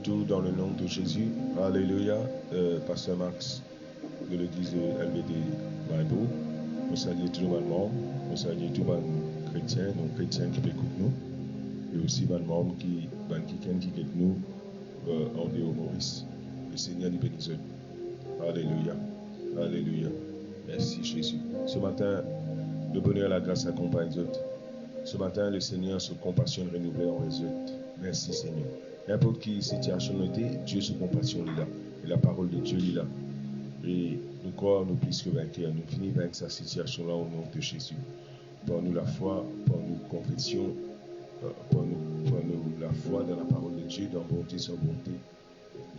tout dans le nom de Jésus. Alléluia. Pasteur Max de l'église de LBD Maïbo. Nous saluons tout le monde. Nous saluons tout le monde chrétien, donc chrétiens qui écoutent nous. Et aussi les membres qui écoutent nous en dehors Maurice. Le Seigneur nous bénisse. Alléluia. Alléluia. Merci Jésus. Ce matin, le bonheur et la grâce accompagnent les autres. Ce matin, le Seigneur se compassionne renouvelée en les autres. Merci Seigneur. N'importe qui situation était, Dieu se compassionne là. Et la parole de Dieu est là. Et nous croyons, nous plus que vainqueurs. Nous finissons avec sa situation là au nom de Jésus. Pour nous la foi, pour nous confession, pour nous la foi dans la parole de Dieu, dans bonté sans bonté,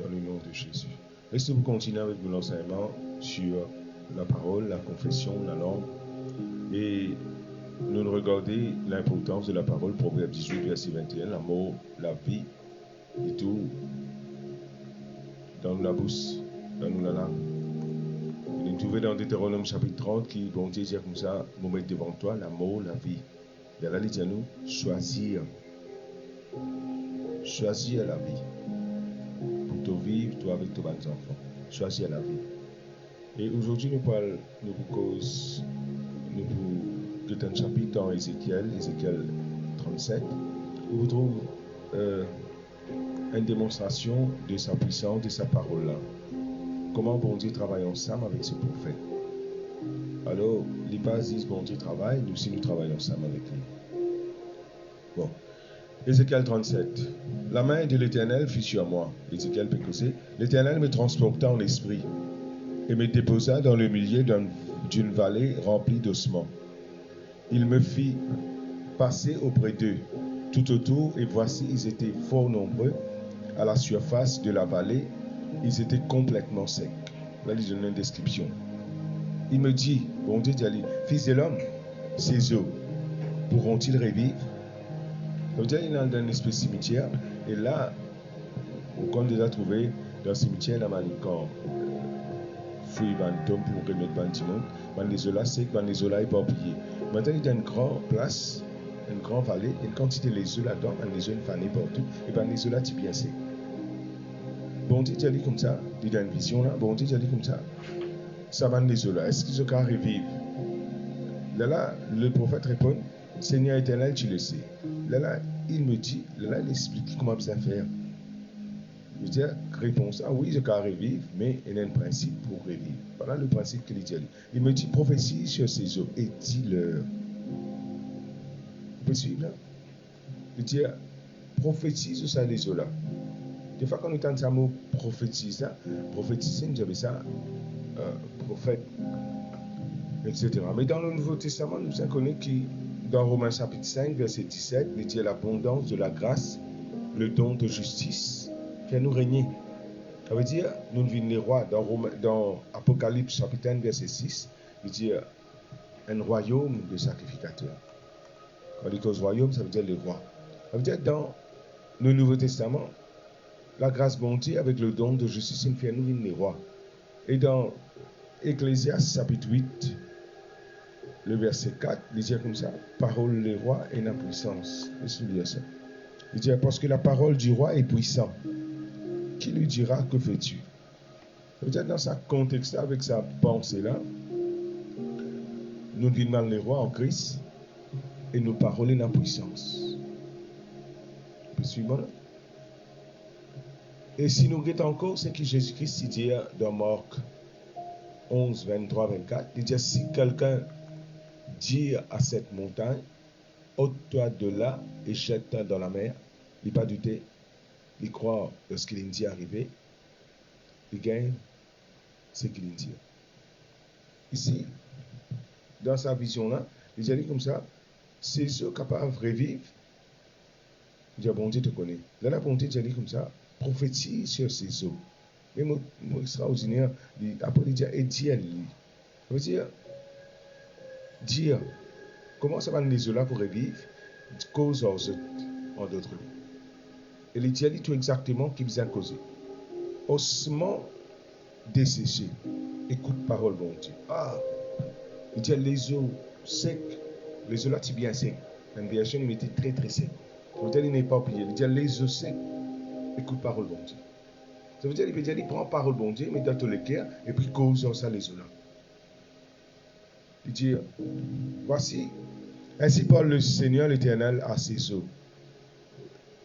dans le nom de Jésus. Laissez-vous continuer avec l'enseignement sur la parole, la confession, la langue. Et nous regardons l'importance de la parole, Proverbe 18, verset 21, l'amour, la vie, et tout, dans la bouche, dans la langue. Nous trouvons dans Deutéronome chapitre 30 qui, bon Dieu, dit comme ça, nous mettons devant toi l'amour, la vie. Et là, il dit à nous, choisir la vie. Pour te vivre, toi avec tes enfants. Choisir la vie. Et aujourd'hui, nous parlons, nous un chapitre dans Ézéchiel 37, où vous trouvez une démonstration de sa puissance, de sa parole là. Comment bon Dieu travaille ensemble avec ce prophète. Alors, les bases disent bon Dieu travaille, nous aussi nous travaillons ensemble avec lui. Bon. Ézéchiel 37. La main de l'Éternel fut sur moi. Ézéchiel Pécossé. L'Éternel me transporta en esprit et me déposa dans le milieu d'une vallée remplie d'ossements. Il me fit passer auprès d'eux tout autour, et voici, ils étaient fort nombreux à la surface de la vallée. Ils étaient complètement secs. Là, il donne une description. Il me dit, bon Dieu dit, fils de l'homme, ces os pourront-ils revivre? Donc, il est dans un espèce de cimetière, et là, on a déjà trouvé dans le cimetière, dans le camp, fouille bantom pour remettre bantimon, les os là secs, les os là éparpillés. Maintenant, il y a une grande place, une grande vallée, une quantité de les os là-dedans, les os fanés partout, et les os là, tu bien secs. Bon Dieu dit comme ça, il y a une vision là, bon Dieu dit comme ça, ça va les os là, est-ce qu'ils ont qu'à revivre? Là, le prophète répond, Seigneur éternel, tu le sais. Là, il me dit, là, il explique comment bien faire. Je dis, réponse, oui, je qu'à revivre, mais il y a un principe pour revivre. Voilà le principe qu'il dit. Il me dit, prophétie sur ces eaux et dis-leur. Vous pouvez suivre là? Il dit, prophétise sur ces eaux là. Des fois, quand on entend ça mot prophétiser, nous avons ça, prophète, etc. Mais dans le Nouveau Testament, nous avons connu qui, dans Romains chapitre 5, verset 17, il dit l'abondance de la grâce, le don de justice, fait nous régner. Ça veut dire, nous devenons les rois. Dans Apocalypse chapitre 1, verset 6, il dit un royaume de sacrificateurs. Quand on dit cause royaume, ça veut dire le roi. Ça veut dire dans le Nouveau Testament, la grâce bonté avec le don de justice, il fait nous les rois. Et dans Ecclésiaste chapitre 8, le verset 4, il dit comme ça, parole des rois et la puissance. Laissez-nous ça. Il dit, parce que la parole du roi est puissante. Qui lui dira, que fais-tu? Ça veut dire, dans ce contexte, avec sa pensée-là, nous devenons les rois en Christ et nous parlons en puissance. Vous suivez? Et si nous regardons encore ce que Jésus-Christ dit dans Marc 11, 23, 24, il dit, si quelqu'un dit à cette montagne, ôte-toi de là et jette-toi dans la mer, il n'a pas douté, il croit lorsqu'il dit arrivé, il gagne ce qu'il dit. Ici, dans sa vision-là, il dit comme ça, c'est ceux capables de revivre. Il dit, bon Dieu te connaît. Là, la bonté dit comme ça, prophétise sur ces eaux. Mais moi, extraordinaire, après il dit, et dire, ça veut dire, comment ça va les eaux là pour revivre, cause aux autres, en d'autres mots. Et il dit tout exactement qui vous a causé. Ossements desséchés. Écoute parole, bon Dieu. Il dit les eaux secs, les eaux là, c'est bien sec. Une version, il était très très sec. Peut-être il n'est pas oublié. Il dit les eaux secs. écoute parole bon Dieu. Ça veut dire, il peut dire, il prend parole bon Dieu, mais dans tout le cœur, et puis cause ça les eaux là. Il dit, voici, ainsi parle le Seigneur l'Éternel à ses eaux.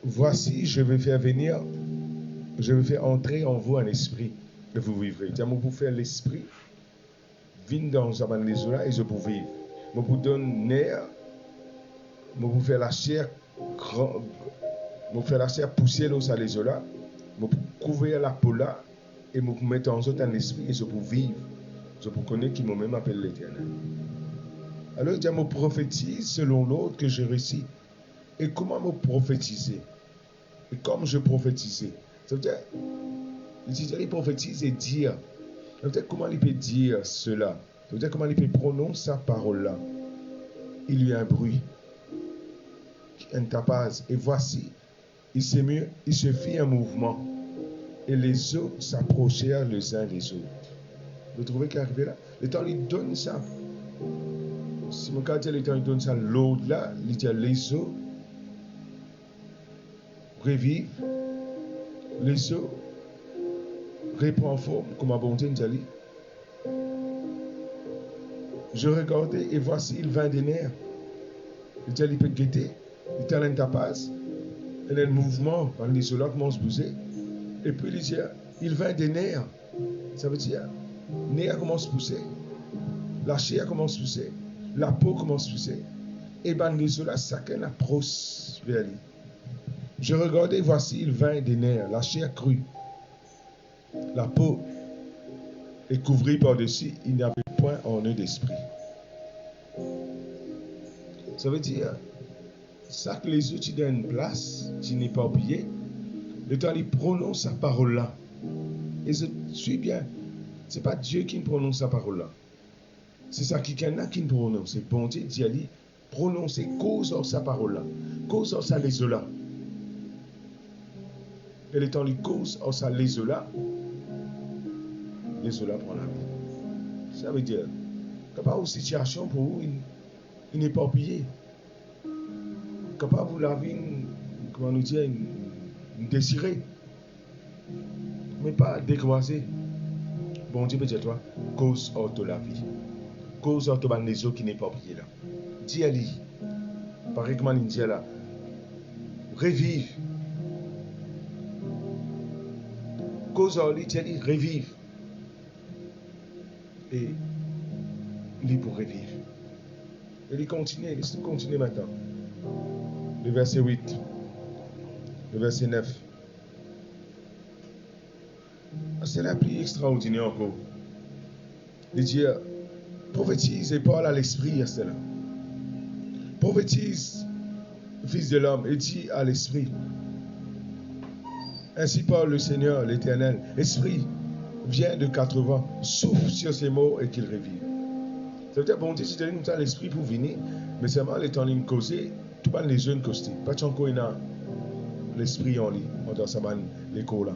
Voici, je vais faire venir, je vais faire entrer en vous un esprit, et vous vivrez. C'est-à-dire, vous faire l'esprit, vient dans les eaux là, et je vous vivre. Je vous donne nerf, je vous faire la chair, je faire la chair pousser l'eau les eaux là, je vous couvrir la peau là, et je vous mettre en autre un esprit, et je vous vivre. Je vous connais qui moi-même appelle l'Éternel. Alors, il dit, je prophétise selon l'ordre que je récite. Et comment me prophétiser? Et comme je prophétisais. Ça veut dire, il prophétise et dire. Ça veut dire comment il peut dire cela? Ça veut dire comment il peut prononcer sa parole-là. Il y a un bruit. Un tapage. Et voici, il se fit un mouvement. Et les eaux s'approchèrent les uns des autres. Vous trouvez qu'il est arrivé là? Le temps, il donne ça. Si mon cas dit le temps, il donne ça l'autre là, il dit les eaux revivent, les eaux reprend forme, comme à bonté nous dit. Je regardais et voici, il vint des nerfs. Il dit, il peut guetter, il dit, il tapasse, il y a un mouvement, les eaux là commencent à bouger. Et puis il dit, il vint des nerfs. Ça veut dire, nerfs commence à pousser, la chair commence à pousser. La peau commence à pousser. Et bien, les eaux là, chacun approche vers lui. Je regardais, voici, il vint des nerfs, la chair crue. La peau est couvrie par-dessus, il n'y avait point en eux d'esprit. Ça veut dire, ça que les eaux, tu donnes une place, tu n'es pas oublié. Le temps, il prononce sa parole-là. Et je suis bien. Ce n'est pas Dieu qui prononce sa parole-là. C'est ça qui quelqu'un qui prononce. C'est bon Dieu dit ali prononcer cause de sa parole là. Cause de sa les là. Et le temps les cause de sa les là prend la vie. Ça veut dire capable une situation pour vous il n'est pas oublié. Capable vous la vie comment nous dire une désirée. Mais pas décroiser. Bon Dieu peut dire toi cause de la vie. Cause de les eaux qui n'est pas oublié là. Dis à lui. Pareil comme il dit là. Revive. Cause de lui, dis à lui, revive. Et lui pour revivre. Et il continue maintenant. Le verset 8. Le verset 9. C'est la plus extraordinaire encore. Il dit prophétise et parle à l'esprit à cela. Prophétise, fils de l'homme, et dit à l'esprit. Ainsi parle le Seigneur, l'Éternel. Esprit, viens de 80, souffle sur ces mots et qu'il revive. Ça veut dire, bon Dieu, si tu as nous l'esprit pour venir, mais seulement les temps de causer, tout le monde les jeunes costés. Pas de encore l'esprit en lui, dans sa main, l'école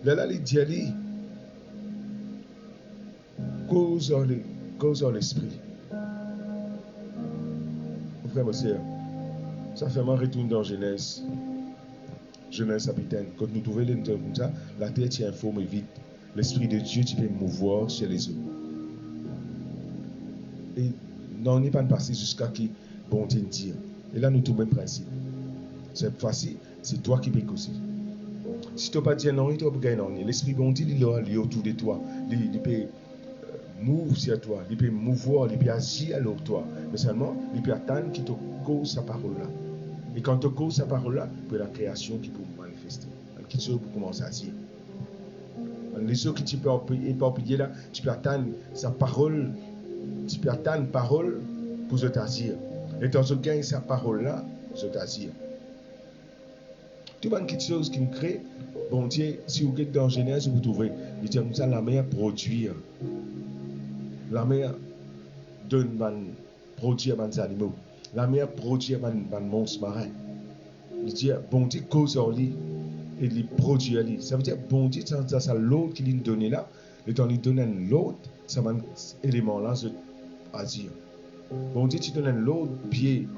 là. Là, il dit à lui, cause en l'esprit. Frère, monsieur, ça fait mal retourner dans Genèse. Genèse chapitre. Quand nous trouvons les comme ça, la terre est informe et vide. L'esprit de Dieu, tu peux mouvoir sur les eaux. Et non, on n'est pas passé jusqu'à qui bon Dieu dire. Et là, nous trouvons le même principe. Cette fois-ci, c'est toi qui peux causer. Si tu n'as pas dit non, tu vas gagner non. L'esprit bon Dieu, il est autour de toi. Il peut mouvoir sur toi. Il peut mouvoir, il peut agir alors toi. Mais seulement, il peut attendre qu'il te cause sa parole-là. Et quand tu causes sa parole-là, c'est la création qui peut manifester. Quelque chose pour commencer à dire. Les choses que tu peux éparpiller là, tu peux attendre sa parole. Tu peux attendre parole pour se t'agir. Et quand tu gagnes sa parole-là, je t'assire. Tout le monde quelque chose qui me crée, bon Dieu, si vous êtes dans Genèse, vous trouvez, il dit comme ça, la mer produit. La mer donne produit à des animaux. La mer produit à des monstres marins. Il dit, bon Dieu, cause en lui, et il produit à lui. Ça veut dire, bon Dieu, c'est l'autre qui lui donne là, et quand il donne l'autre, ça va un élément là, à dire. Bon Dieu, tu donnes l'autre pied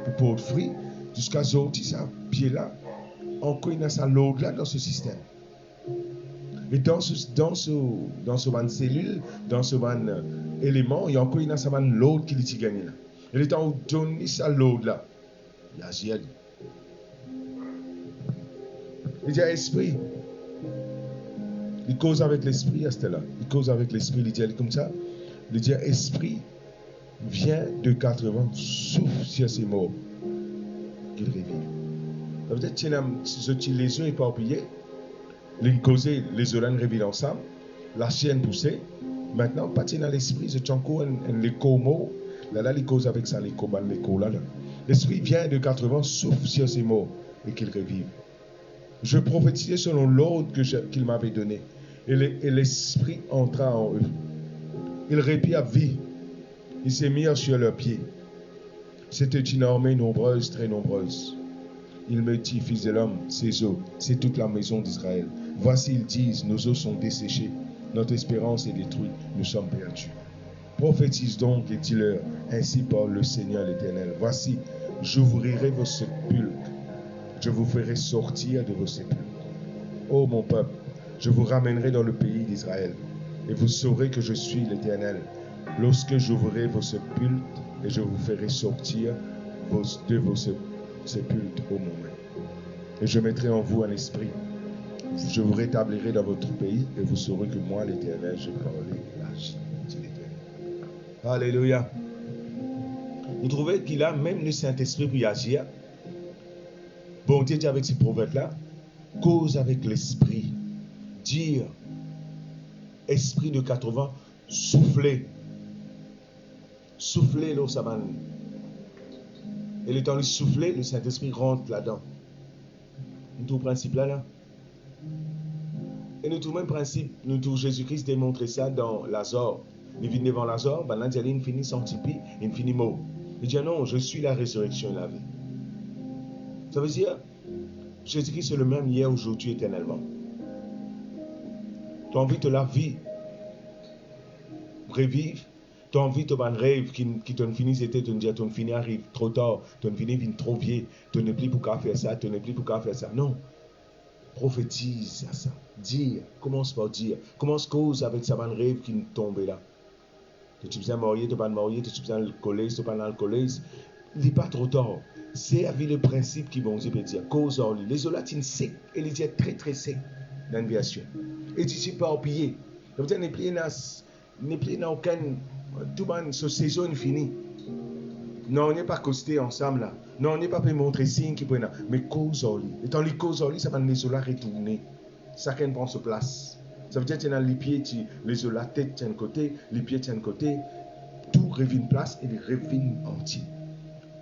pour porter fruit, jusqu'à ce que ça pied là, encore il y a ça l'autre là dans ce système. Et dans ce cellule, dans ce élément, il y a encore une l'autre qui est gagné là. Et le temps où donne ça l'autre là, il y a Giel. Il y a esprit. Il cause avec l'esprit à ce là. Il cause avec l'esprit, il dit comme ça. Il dit esprit vient de 80, souffle sur ses morts, qu'il revive. Ça veut dire que les yeux éparpillés, les causer, les oreilles revivent ensemble, la chienne poussée. Maintenant, pas dans l'esprit, c'est encore un écho mot. Là, il cause avec ça, l'écho là. L'esprit vient de 80, souffle sur ses morts et qu'il revive. Je prophétisais selon l'ordre qu'il m'avait donné. Et l'esprit entra en eux. Il répit à vie. Ils s'est mis sur leurs pieds. C'était une armée nombreuse, très nombreuse. Il me dit, fils de l'homme, ces eaux, c'est toute la maison d'Israël. Voici, ils disent, nos eaux sont desséchées, notre espérance est détruite, nous sommes perdus. Prophétise donc et dis-leur, ainsi parle le Seigneur l'Éternel. Voici, j'ouvrirai vos sépulcres, je vous ferai sortir de vos sépulcres. Ô mon peuple, je vous ramènerai dans le pays d'Israël, et vous saurez que je suis l'Éternel, lorsque j'ouvrirai vos sépulcres, et je vous ferai sortir de vos sépulcres au moment. Et je mettrai en vous un esprit. Je vous rétablirai dans votre pays, et vous saurez que moi, l'Éternel, je parle et agis, dit l'Éternel. Alléluia. Vous trouvez qu'il a même le Saint-Esprit pour y agir. Bon Dieu dit avec ces prophètes-là, cause avec l'esprit. Dire, esprit de 80, souffler. Souffler l'eau savane. Et le temps de souffler, le Saint-Esprit rentre là-dedans. Nous tout principe là. Et nous tout même principe, nous tout Jésus-Christ démontre ça dans Lazare. Il vient devant Lazare, ben là, il finit son tipi, il finit mot. Il dit non, je suis la résurrection et la vie. Ça veut dire, Jésus-Christ est le même hier, aujourd'hui, éternellement. Tu as envie de la vie, revivre. Tu as envie de un rêve qui te finit, c'était de dire, tu fini arrive trop tard, tu finis vient trop vieux, tu n'es plus pour qu'à faire ça, tu n'es plus pour qu'à faire ça. Non. Prophétise à ça. Dire, commence par dire. Commence cause avec ça, un rêve qui tombe là. Tu besoin de marier, tu pas marier, tu besoin de collège, tu pas dans le collège. Il n'est pas trop tard. C'est avec le principe qui bon Dieu peut dire. Cause en lui. Les olatines secs, et les dire très très secs dans l'aviation. Et tu ne sais pas oublier. Ça veut dire n'est plus dans aucun. Tout le monde, ce saison est fini. Non, on n'est pas costé ensemble là. Non, on n'est pas pu montrer signe qui peut. Mais cause en lui. Et dans les causes en lui, ça va les olas retourner. Chacun prend sa place. Ça veut dire que tu as les pieds, les olas, la tête tient un côté, les pieds tiennent un côté. Tout revient en place et il revient entier.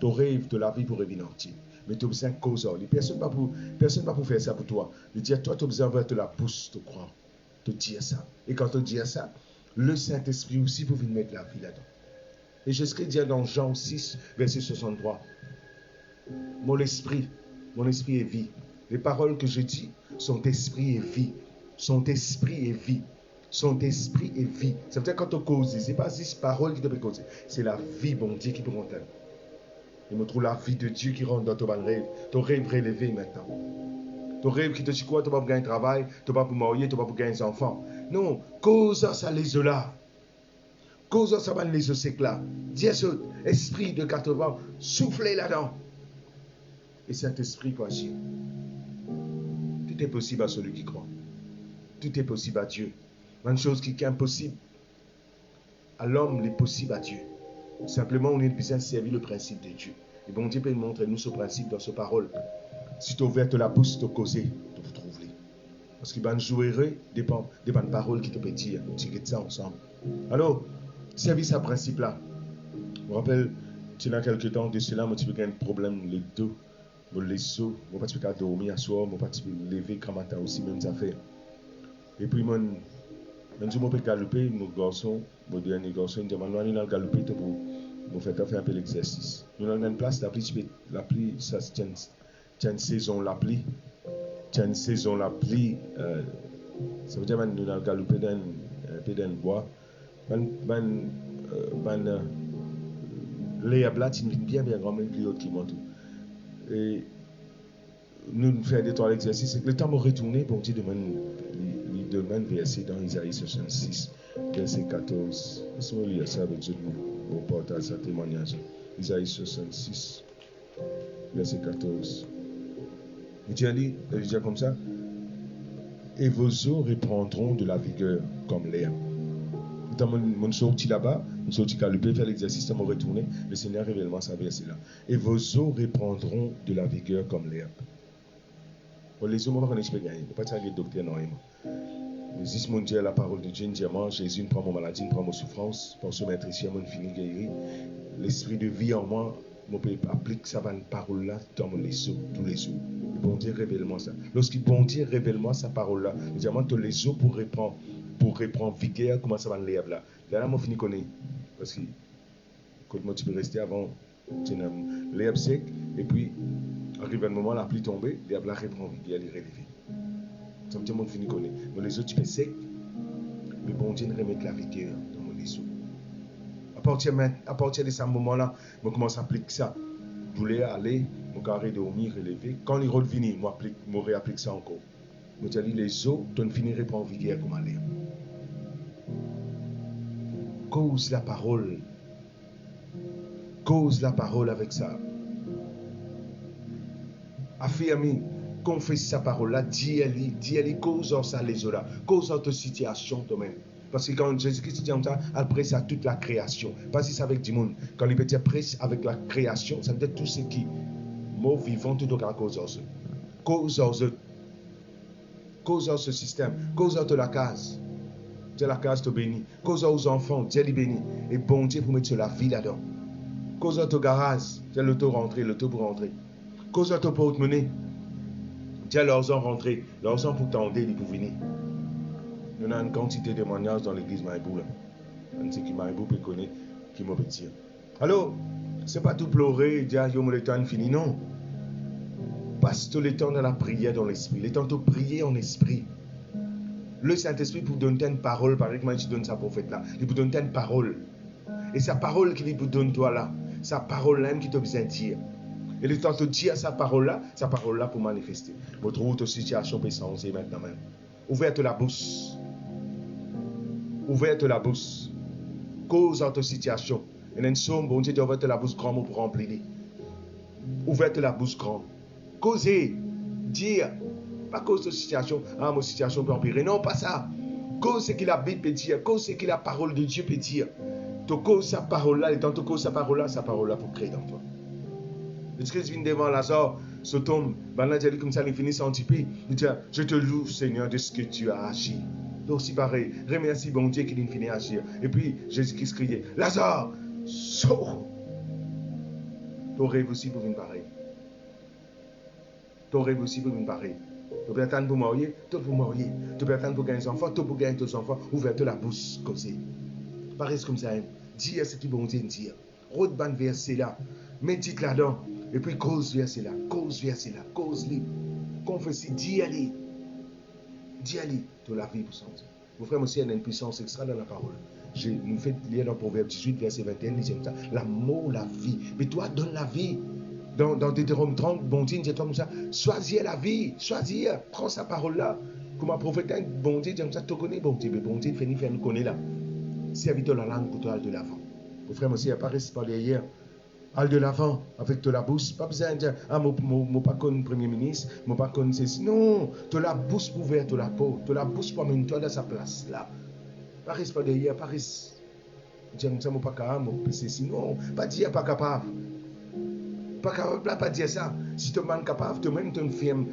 Tu rêves de la vie pour revenir entier. Mais tu as besoin de cause en lui. Personne ne va pour faire ça pour toi. Il dit, toi, tu as besoin de la pousse, tu crois. Tu dis ça. Et quand tu dis ça, le Saint-Esprit aussi peut venir mettre la vie là-dedans. Et je serai dit dans Jean 6, verset 63. Mon esprit est vie. Les paroles que je dis sont esprit et vie. Sont esprit et vie. Son esprit est vie. Ça veut dire quand tu causes, ce n'est pas juste parole qui te peut causer. C'est la vie, bon Dieu, qui peut rentrer. Il me trouve la vie de Dieu qui rentre dans ton rêve. Ton rêve relevé maintenant. Ton rêve qui te dit quoi? Tu vas pas pour gagner un travail, tu vas pas pour marier, tu vas pas pour gagner des enfants. Non, cause ça les là. Cause ça les sec là. Dis ce esprit de 80, soufflez là-dedans. Et cet esprit peut agir. Tout est possible à celui qui croit. Tout est possible à Dieu. Une chose qui est impossible à l'homme, est possible à Dieu. Simplement, on est besoin de servir le principe de Dieu. Et bon Dieu peut nous montrer nous ce principe dans ce parole. Si tu ouvres la bouche, tu causer, tu vous trouves. Parce qu'il va nous jouer dépend des paroles qui te peut dire. On tire ça ensemble. Alors, servir ce principe-là. Je me rappelle, il y a quelques temps de cela, je peux un problème les dos, les os, je ne peux pas dormir à soir, je ne peux pas lever quand matin aussi, même affaires. Et puis, je peux galoper, mon garçon, mon dernier garçon, il demande, nous allons galoper pour faire un peu l'exercice. Nous avons une place, l'appli, ça se tient. Tu as une saison l'appli. Tu as une saison l'appli. Ça veut dire que nous allons galoper dans un bois. Les ablatis, bien grand, même plus haut qui montent. Et nous faire des trois exercices, c'est que le temps de retourner, bon Dieu demande verset dans Isaïe 66, verset 14. Laissez-moi lire ça avec mon portage, ça témoignage. Isaïe 66, verset 14. Et Dieu dit comme ça, et vos os reprendront de la vigueur comme l'herbe. Dans mon sorti là-bas, mon sorti calupé, faire l'exercice, ça m'a retourné, le Seigneur révèlement ça verset là. Et vos os reprendront de la vigueur comme l'herbe. Pour les os, on va pas gagner. On va pas faire des doctrines normalement. Jésus, mon Dieu, la parole de Dieu, diamant, Jésus ne prend mon maladie, ne prend mon souffrance, pour se mettre ici, mon fini guéri. L'esprit de vie en moi, je peux appliquer ça dans parole-là dans mon les os, tous les os. Le bon Dieu, révèle-moi ça. Lorsqu'il bon Dieu, révèle-moi sa parole-là, le diamant, tous les os pour reprendre vigueur, comment ça va l'herbe là. Là, je finis connaître. Parce que, quand tu peux rester avant, l'herbe sec, et puis, arrive un moment, la pluie tombée, l'herbe là reprend vigueur, elle est relevée. Ça veut dire que je finis connaître. Mais les autres, tu fais sec, mais bon Dieu, remet la vigueur dans mon les os. À partir de ce moment-là, je commence à appliquer ça. Je voulais aller, mon carré de dormir, relever. Quand il revient, je réapplique ça encore. Je dis, les os, tu finirais par vigueur comme aller. Cause la parole. Cause la parole avec ça. Affirme, confesse sa parole-là, dis-elle, cause ça les os là. Cause ta situation toi-même. Parce que quand Jésus-Christ dit comme ça, après ça, toute la création. Parce que c'est avec du monde. Quand il peut dire presse avec la création, ça veut dire tout ce qui mort vivant, tout à cause de ça. Cause de ce système. Cause de la case. Dieu la case te bénit. Cause aux enfants, Dieu les bénit. Et bon Dieu pour mettre la vie là-dedans. Cause de ton garage, Dieu l'auto rentrer, l'auto pour rentrer. Cause de ton porte-monnaie, Dieu leurs ont rentré, leurs ont pour tendre, ils pour venir. Il y a une quantité de témoignages dans l'église Maïbou. On sait que Maïbou peut connaître, qui m'a petit. Alors, ce n'est pas tout pleurer, dire yo le temps fini, non. Passe tout le temps dans la prière dans l'esprit, le temps de prier en esprit. Le Saint-Esprit pour donner une parole, par exemple, tu donnes sa prophète là, il vous donne une parole. Et sa parole qu'il vous donne toi là, sa parole là qui te besoin de dire. Et le temps de dire sa parole là pour manifester. Votre autre situation peut s'enlever maintenant même. Ouverte la bouche. Ouverte la bouche. Cause dans ta situation. Et dans une somme, bon Dieu, ouverte la bouche grand pour remplir. Ouverte la bouche grand. Causer. Dire. Pas cause de situation. Ah, ma situation peut empirer. Non, pas ça. Cause ce que la Bible peut dire. Cause ce que la parole de Dieu peut dire. Tu causes sa parole là. Et tant que tu causes sa parole là pour créer dans toi. Le Christ vient devant Lazare, se tombe. Maintenant, il dit comme ça, il finit son tipi. Il dit, je te loue, Seigneur, de ce que tu as agi. Donc, c'est pareil. Remercie bon Dieu qu'il finit agir. Et puis, Jésus-Christ criait, Lazare, sors. Ton rêve aussi pour une pareille. Ton rêve aussi pour une pareille. Tu peux attendre pour marier, tu peux marier. Tu peux attendre pour gagner des enfants, tu peux gagner tes enfants. Ouvre la bouche comme ça. Pareil comme ça. Dis ce qui bon Dieu dit. Route ban verset là. Médite là-dedans. Et puis cause verset là. Cause verset là. Cause-les. Confesse. Dis-allez. Dis-allez. Tu la vie pour ça. Mon frère aussi a une puissance extra dans la parole. Nous fait lire dans Proverbe 18, verset 21, disons ça. L'amour, la vie. Mais toi, donne la vie. Dans Deutéronome 30, bon Dieu dit comme ça. Choisis la vie. Choisis. Prends sa parole là. Comme un prophète, bon Dieu dit comme ça. Tu connais bon Dieu. Mais bon Dieu fait nous connaître là. Serviteur la langue pour toi, aller de l'avant. Mon frère aussi a pas resté parler hier. Aller de l'avant avec de la bouche. Pas besoin de dire, ah, mon pas comme premier ministre, mon pas comme ceci. Non, de la bouche ouverte, de la peau. De la bouche pour amener toi dans sa place là. Pas rester parler hier, pas rester. Dire comme ça, mon pas capable, mon ceci. Non, pas dire pas capable. Pas capable, pas dire ça. Si tu es capable, tu même tu fermes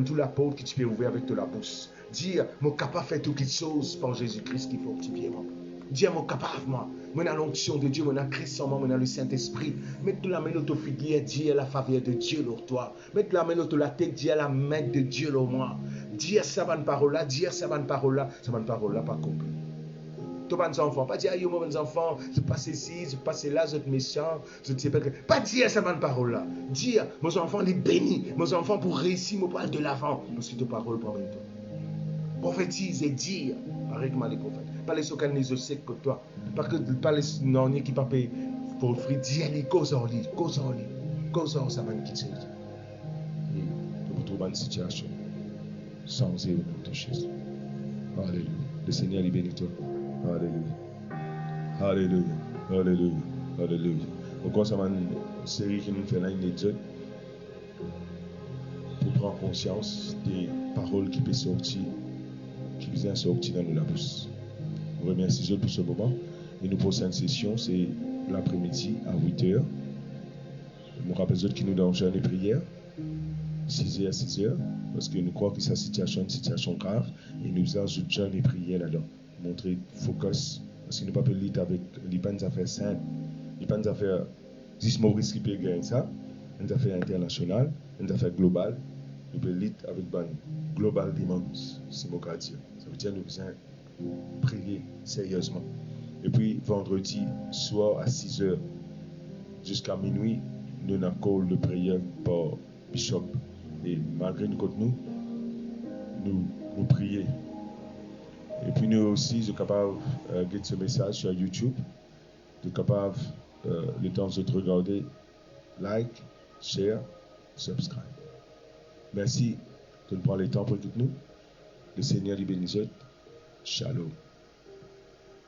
toute la porte que tu peux ouvrir avec de la bouche. Dire, mon capable fait toutes les choses par Jésus-Christ qui fortifie moi. Dire, mon capable, moi. Moi, dans l'onction de Dieu, moi, dans Christ en moi, dans le Saint-Esprit. Mets la main dans figure, dis la faveur de Dieu sur toi. Mets la main dans la tête, dis la main de Dieu sur moi. Dire ça, bonne parole là, dire ça, bonne parole là. Ça, bonne parole là, pas compris. Tous mes enfants, pas dire, yo, mes enfants, je passe ici, je passe là, je suis méchant, je ne sais pas. Pas dire ça, bonne parole là. Dire, mes enfants, les bénis. Mes enfants, pour réussir, me parle de l'avant. Parce que ta parole parmi toi. Prophétise et dire, pareil comme les prophètes. Pas les socanes les secs que toi. Pas les non qui pas payer pour le fruit. Dis allez, cause en lit, ça va nous quitter. Pour bonne situation. Sans zéro de Jésus. Alléluia. Le Seigneur est béni toi. Alléluia. Alléluia. Alléluia. Alléluia. Encore ça, une série qui nous fait là, une étude pour prendre conscience des paroles qui peuvent sortir, qui viennent sortir dans la bouche. On remercie Dieu pour ce moment. Et nos prochaines sessions, c'est l'après-midi à 8h. Je me rappelle qui nous dans jeûne et prière. 6h à 6h. Parce que nous croyons que sa situation est une situation grave. Et nous ajoutons jeûne et prière là-dedans. Montrer focus. Parce que nous ne pouvons pas lire avec les bonnes affaires simples. Les bonnes affaires, 10 Maurice qui peut gagner ça. Une affaire internationale, une affaire globale. Nous pouvons lire avec une global dimension. C'est mon cas dire. Ça veut dire que nous devons prier sérieusement. Et puis, vendredi soir à 6h jusqu'à minuit, nous avons un call de prière par Bishop. Et malgré nous, nous prions. Et puis, nous aussi, sommes capables de get ce message sur YouTube. Nous sommes capables, le temps de regarder, like, share, subscribe. Merci de nous prendre le temps pour tout nous. Le Seigneur les bénisse. Shalom.